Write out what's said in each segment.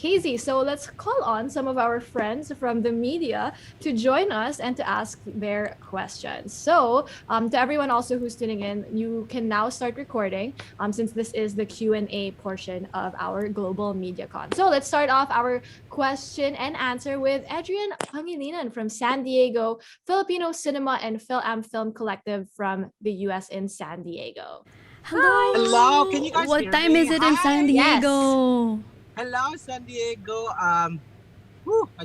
Casey. So let's call on some of our friends from the media to join us and to ask their questions. So to everyone also who's tuning in, you can now start recording since this is the Q&A portion of our Global MediaCon. So let's start off our question and answer with Adrian Pangilinan from San Diego, Filipino Cinema and Film Collective from the US in San Diego. Hello. Hello, can you guys What hear time me? is it in San Yes. Diego? Hello, San Diego. I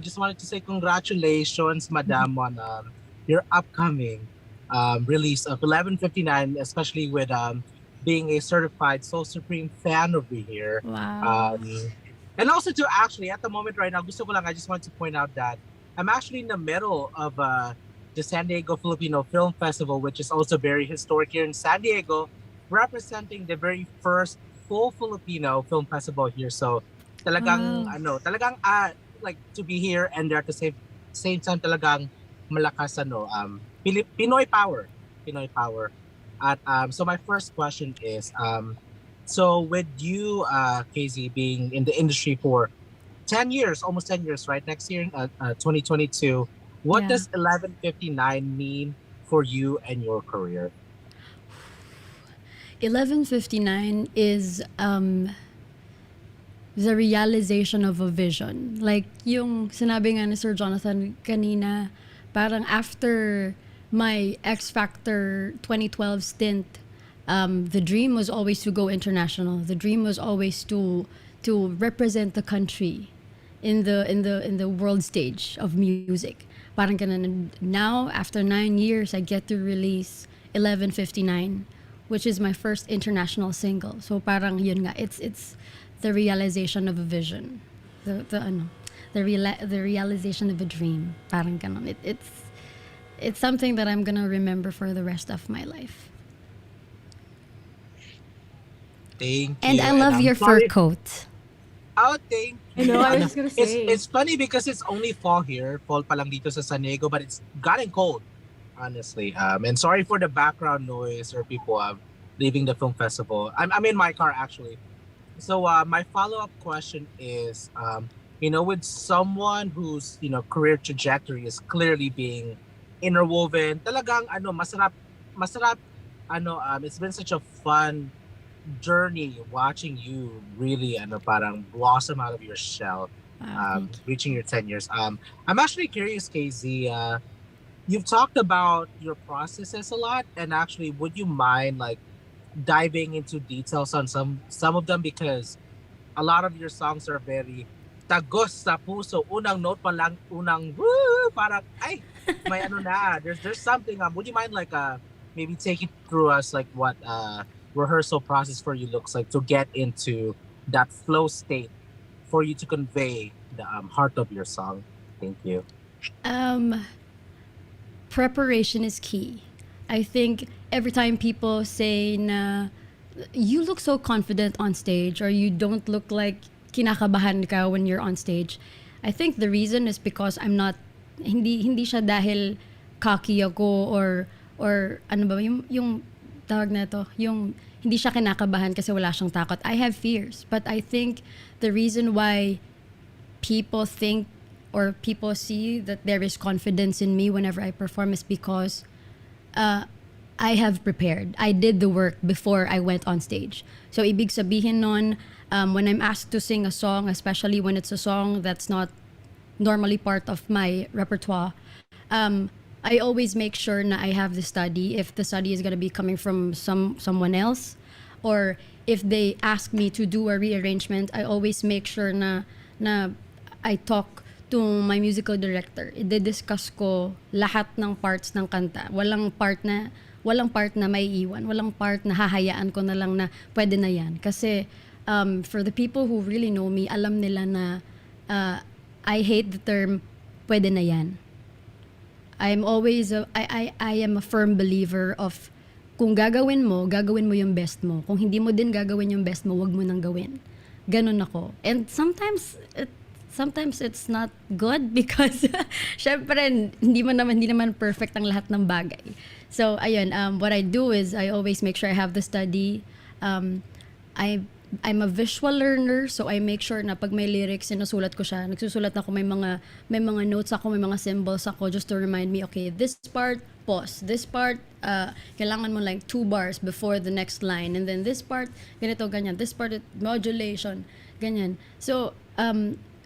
just wanted to say congratulations, Madam, on your upcoming release of 11:59, especially with being a certified Soul Supreme fan over here. Wow. And also to actually, at the moment right now, gusto ko lang, I just want to point out that I'm actually in the middle of the San Diego Filipino Film Festival, which is also very historic here in San Diego, representing the very first full Filipino film festival here. So talagang Wow. talagang like to be here and at the same time talagang malakas Pinoy power. Pinoy power. At so my first question is so with you Casey being in the industry for 10 years, almost 10 years, right? Next year 2022, what Yeah. does 11:59 mean for you and your career? 11:59 is the realization of a vision. Like yung sinabi nga ni Sir Jonathan kanina, parang after my X Factor 2012 stint, the dream was always to go international. The dream was always to represent the country in the world stage of music. Parang ganun. Now after 9 years, I get to release 11:59, which is my first international single. So parang yun nga, it's the realization of a vision. The realization of a dream. Parang ganon. It's something that I'm gonna remember for the rest of my life. Thank And you. I love I'm your fur sorry. coat. Oh, thank I you. know, I was just gonna say. It's funny because it's only fall here, fall pa lang dito sa San Diego, but it's gotten cold, honestly. And sorry for the background noise or people leaving the film festival. I'm in my car actually. So my follow-up question is, with someone whose career trajectory is clearly being interwoven, talagang masarap, it's been such a fun journey watching you really parang blossom out of your shell, Wow, thank you. reaching your 10 years. I'm actually curious, KZ, you've talked about your processes a lot, and actually would you mind like diving into details on some of them, because a lot of your songs are very tagos sa puso, unang note pa lang, unang woo, parang ay may there's something. Would you mind like maybe taking through us like what rehearsal process for you looks like to get into that flow state for you to convey the heart of your song? Thank you. Preparation is key. I think every time people say na you look so confident on stage or you don't look like kinakabahan ka when you're on stage, I think the reason is because I'm not hindi siya dahil cocky ako or ano ba yung tawag na to, yung hindi siya kinakabahan kasi wala siyang takot. I have fears, but I think the reason why people think or people see that there is confidence in me whenever I perform is because I have prepared. I did the work before I went on stage. So ibig sabihin nun, when I'm asked to sing a song, especially when it's a song that's not normally part of my repertoire, I always make sure na I have the study. If the study is gonna be coming from someone else, or if they ask me to do a rearrangement, I always make sure na I talk to my musical director. I-discuss ko lahat ng parts ng kanta. Walang part na may iwan. Walang part na hahayaan ko na lang na pwede na yan. Kasi for the people who really know me, alam nila na I hate the term pwede na yan. I am a firm believer of kung gagawin mo yung best mo. Kung hindi mo din gagawin yung best mo, wag mo nang gawin. Ganun ako. And sometimes it's not good because syempre hindi naman perfect ang lahat ng bagay. So ayun, what I do is I always make sure I have the study. I I'm a visual learner, so I make sure na pag may lyrics, sinusulat ko siya. Nagsusulat ako, may mga notes ako, may mga symbols ako just to remind me, okay, this part, pause. This part, kailangan mo like 2 bars before the next line. And then this part, ganito, ganyan. This part, modulation, ganyan. So,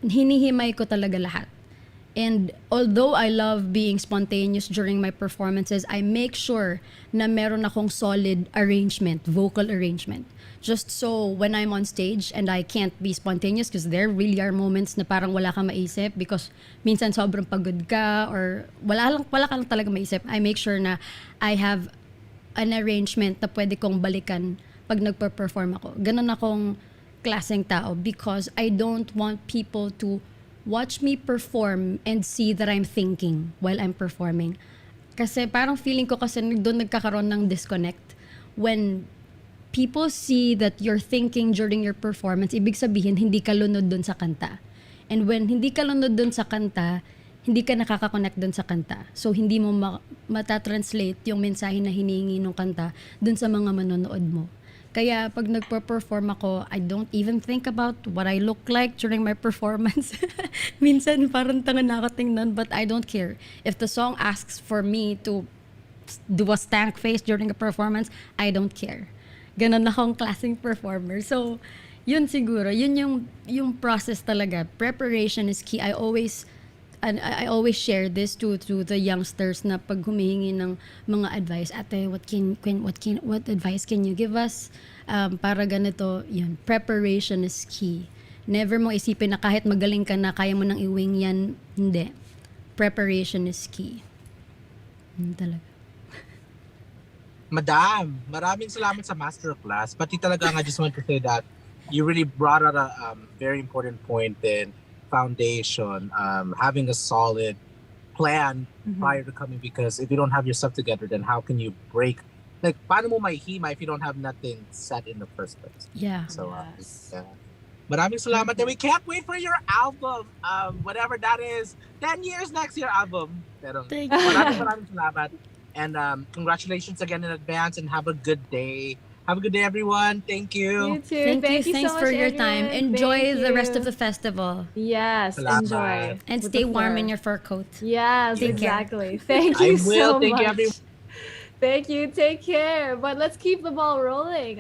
hinihimay ko talaga lahat. And although I love being spontaneous during my performances, I make sure na meron akong solid arrangement, vocal arrangement. Just so when I'm on stage and I can't be spontaneous, because there really are moments na parang wala kang maisip because minsan sobrang pagod ka or wala ka lang talaga maisip. I make sure na I have an arrangement na pwede kong balikan pag nagpa-perform ako. Ganun akong klaseng tao because I don't want people to watch me perform and see that I'm thinking while I'm performing. Kasi parang feeling ko kasi doon nagkakaroon ng disconnect. When people see that you're thinking during your performance, ibig sabihin hindi ka lunod doon sa kanta. And when hindi ka lunod doon sa kanta, hindi ka nakaka-connect doon sa kanta. So hindi mo matatranslate yung mensahe na hinihingi ng kanta doon sa mga manonood mo. Kaya pag nagpa-perform ako, I don't even think about what I look like during my performance. Minsan parang tanga nakatingnan, but I don't care. If the song asks for me to do a stank face during a performance, I don't care. Ganon akong klaseng performer. So, yun siguro. Yun yung process talaga. Preparation is key. I always share this to the youngsters na pag humihingi ng mga advice. Ate, what advice can you give us? Para ganito, yun. Preparation is key. Never mo isipin na kahit magaling ka na, kaya mo nang i-wing yan. Hindi. Preparation is key. Yun talaga. Madam, maraming salamat sa masterclass. Pati talaga, I just want to say that you really brought out a very important point in foundation, having a solid plan prior to coming, because if you don't have your stuff together, then how can you break? Like, paano mo mahihima if you don't have nothing set in the first place? Yeah. So, Yes. maraming salamat. And we can't wait for your album, whatever that is. 10 years next year album. Pero Thank you. maraming salamat. And congratulations again in advance, and have a good day. Have a good day, everyone. Thank You you. too. Thank you. so Thanks much, for your time. Adrian. Enjoy Thank the rest of you. the festival. Yes, Salamat. enjoy. And With stay the warm floor. in your fur coat. Yes, Take care. exactly. Thank I you will. so Thank you, much. everyone. Thank you. Take care. But let's keep the ball rolling.